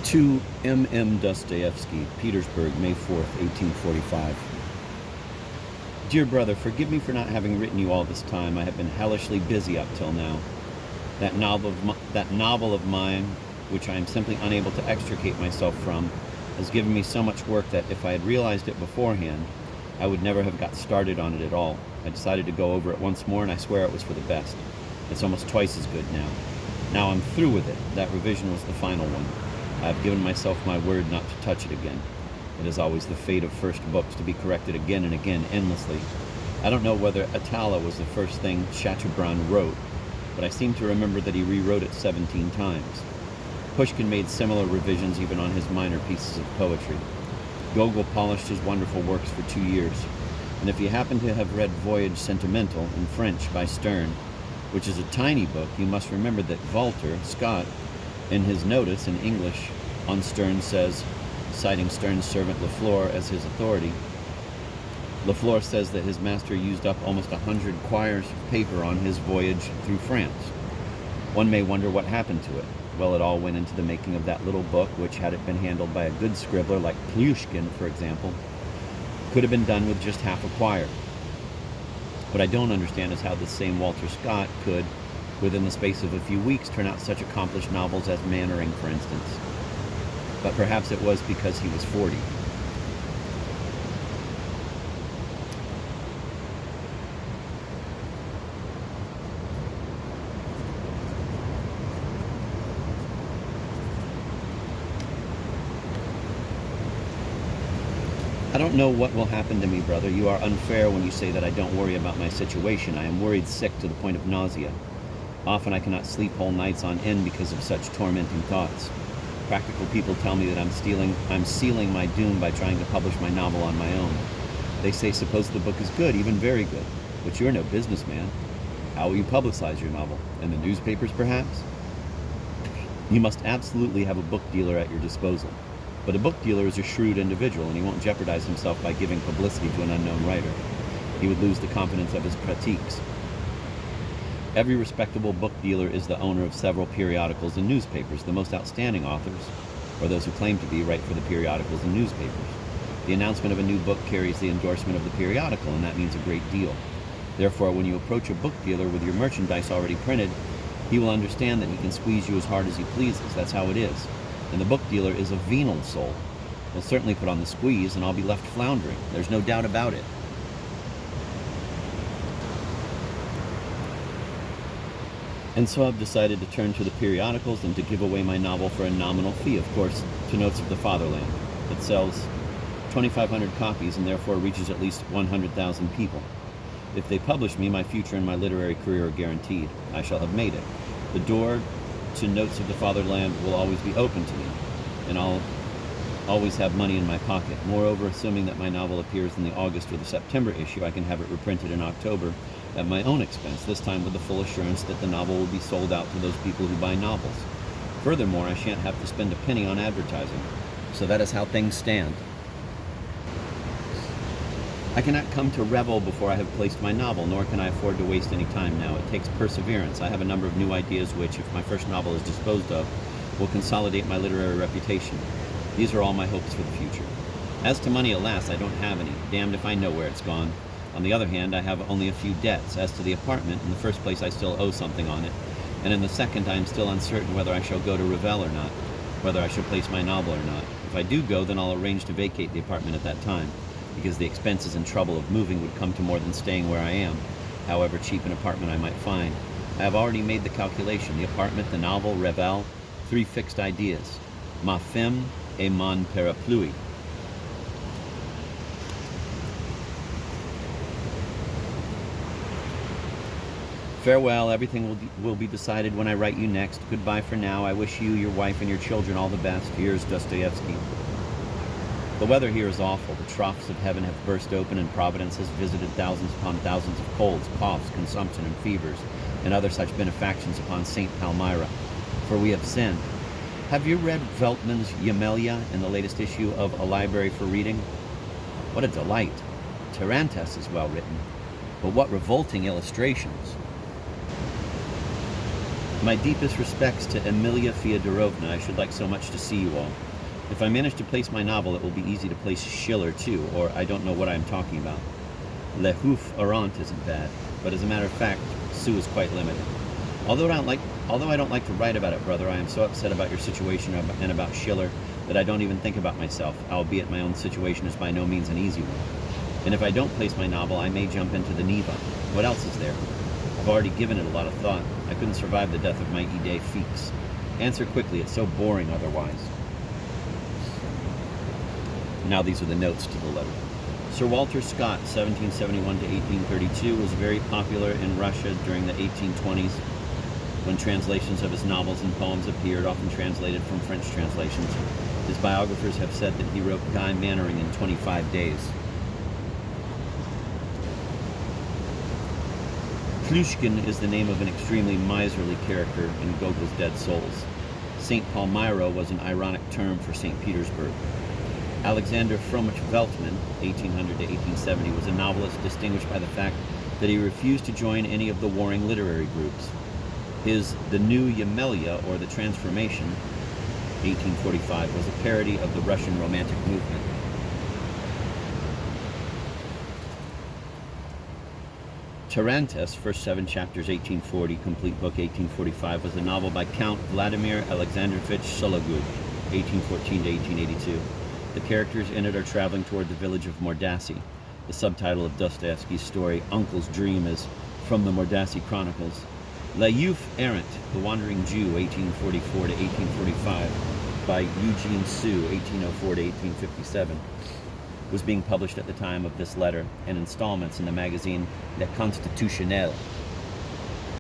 To M. Dostoyevsky, Petersburg, May 4th, 1845. Dear brother, forgive me for not having written you all this time. I have been hellishly busy up till now. That novel of mine, which I am simply unable to extricate myself from, has given me so much work that if I had realized it beforehand, I would never have got started on it at all. I decided to go over it once more, and I swear it was for the best. It's almost twice as good now. Now I'm through with it. That revision was the final one. I have given myself my word not to touch it again. It is always the fate of first books to be corrected again and again, endlessly. I don't know whether Atala was the first thing Chateaubriand wrote, but I seem to remember that he rewrote it 17 times. Pushkin made similar revisions even on his minor pieces of poetry. Gogol polished his wonderful works for 2 years. And if you happen to have read Voyage Sentimental in French by Sterne, which is a tiny book, you must remember that Walter Scott, in his notice in English on Sterne, says, citing Sterne's servant Lafleur as his authority, Lafleur says that his master used up almost 100 quires of paper on his voyage through France. One may wonder what happened to it. Well, it all went into the making of that little book, which, had it been handled by a good scribbler like Plushkin, for example, could have been done with just half a quire. What I don't understand is how this same Walter Scott could, within the space of a few weeks, turn out such accomplished novels as Mannering, for instance. But perhaps it was because he was 40. I don't know what will happen to me, brother. You are unfair when you say that I don't worry about my situation. I am worried sick to the point of nausea. Often I cannot sleep whole nights on end because of such tormenting thoughts. Practical people tell me that I'm sealing my doom by trying to publish my novel on my own. They say, suppose the book is good, even very good. But you're no businessman. How will you publicize your novel? In the newspapers, perhaps? You must absolutely have a book dealer at your disposal. But a book dealer is a shrewd individual, and he won't jeopardize himself by giving publicity to an unknown writer. He would lose the confidence of his pratiques. Every respectable book dealer is the owner of several periodicals and newspapers. The most outstanding authors, or those who claim to be, write for the periodicals and newspapers. The announcement of a new book carries the endorsement of the periodical, and that means a great deal. Therefore, when you approach a book dealer with your merchandise already printed, he will understand that he can squeeze you as hard as he pleases. That's how it is. And the book dealer is a venal soul. He'll certainly put on the squeeze, and I'll be left floundering. There's no doubt about it. And so I've decided to turn to the periodicals and to give away my novel for a nominal fee, of course, to Notes of the Fatherland. It sells 2,500 copies and therefore reaches at least 100,000 people. If they publish me, my future and my literary career are guaranteed. I shall have made it. The door to Notes of the Fatherland will always be open to me, and I'll always have money in my pocket. Moreover, assuming that my novel appears in the August or the September issue, I can have it reprinted in October at my own expense, this time with the full assurance that the novel will be sold out to those people who buy novels. Furthermore, I shan't have to spend a penny on advertising. So that is how things stand. I cannot come to revel before I have placed my novel, nor can I afford to waste any time now. It takes perseverance. I have a number of new ideas which, if my first novel is disposed of, will consolidate my literary reputation. These are all my hopes for the future. As to money, alas, I don't have any. Damned if I know where it's gone. On the other hand, I have only a few debts. As to the apartment, in the first place I still owe something on it, and in the second I am still uncertain whether I shall go to Revel or not, whether I shall place my novel or not. If I do go, then I'll arrange to vacate the apartment at that time, because the expenses and trouble of moving would come to more than staying where I am, however cheap an apartment I might find. I have already made the calculation. The apartment, the novel, Revel, 3 fixed ideas. Ma femme et mon parapluie. Farewell, everything will be decided when I write you next. Goodbye for now. I wish you, your wife, and your children all the best. Yours, Dostoyevsky. The weather here is awful. The troughs of heaven have burst open, and Providence has visited thousands upon thousands of colds, coughs, consumption, and fevers, and other such benefactions upon St. Palmyra. For we have sinned. Have you read Veltman's Yemelia in the latest issue of A Library for Reading? What a delight. Tarantas is well written, but what revolting illustrations. My deepest respects to Emilia Fyodorovna. I should like so much to see you all. If I manage to place my novel, it will be easy to place Schiller too, or I don't know what I'm talking about. Le Houf Errant isn't bad, but as a matter of fact, Sue is quite limited. Although I don't like to write about it, brother, I am so upset about your situation and about Schiller that I don't even think about myself, albeit my own situation is by no means an easy one. And if I don't place my novel, I may jump into the Neva. What else is there? I've already given it a lot of thought. I couldn't survive the death of my idée fixe. Answer quickly, it's so boring otherwise. Now these are the notes to the letter. Sir Walter Scott, 1771 to 1832, was very popular in Russia during the 1820s when translations of his novels and poems appeared, often translated from French translations. His biographers have said that he wrote Guy Mannering in 25 days. Plushkin is the name of an extremely miserly character in Gogol's Dead Souls. St. Palmyra was an ironic term for St. Petersburg. Alexander Fromich Veltman, 1800 to 1870, was a novelist distinguished by the fact that he refused to join any of the warring literary groups. His The New Yemelia, or The Transformation, 1845, was a parody of the Russian Romantic movement. Tarantes, first 7 chapters, 1840, complete book, 1845, was a novel by Count Vladimir Alexandrovich Sologub, 1814 to 1882. The characters in it are traveling toward the village of Mordassi. The subtitle of Dostoyevsky's story, Uncle's Dream, is from the Mordassi Chronicles. La Youth Errant, The Wandering Jew, 1844 to 1845, by Eugene Sue, 1804 to 1857, was being published at the time of this letter in installments in the magazine Le Constitutionnel,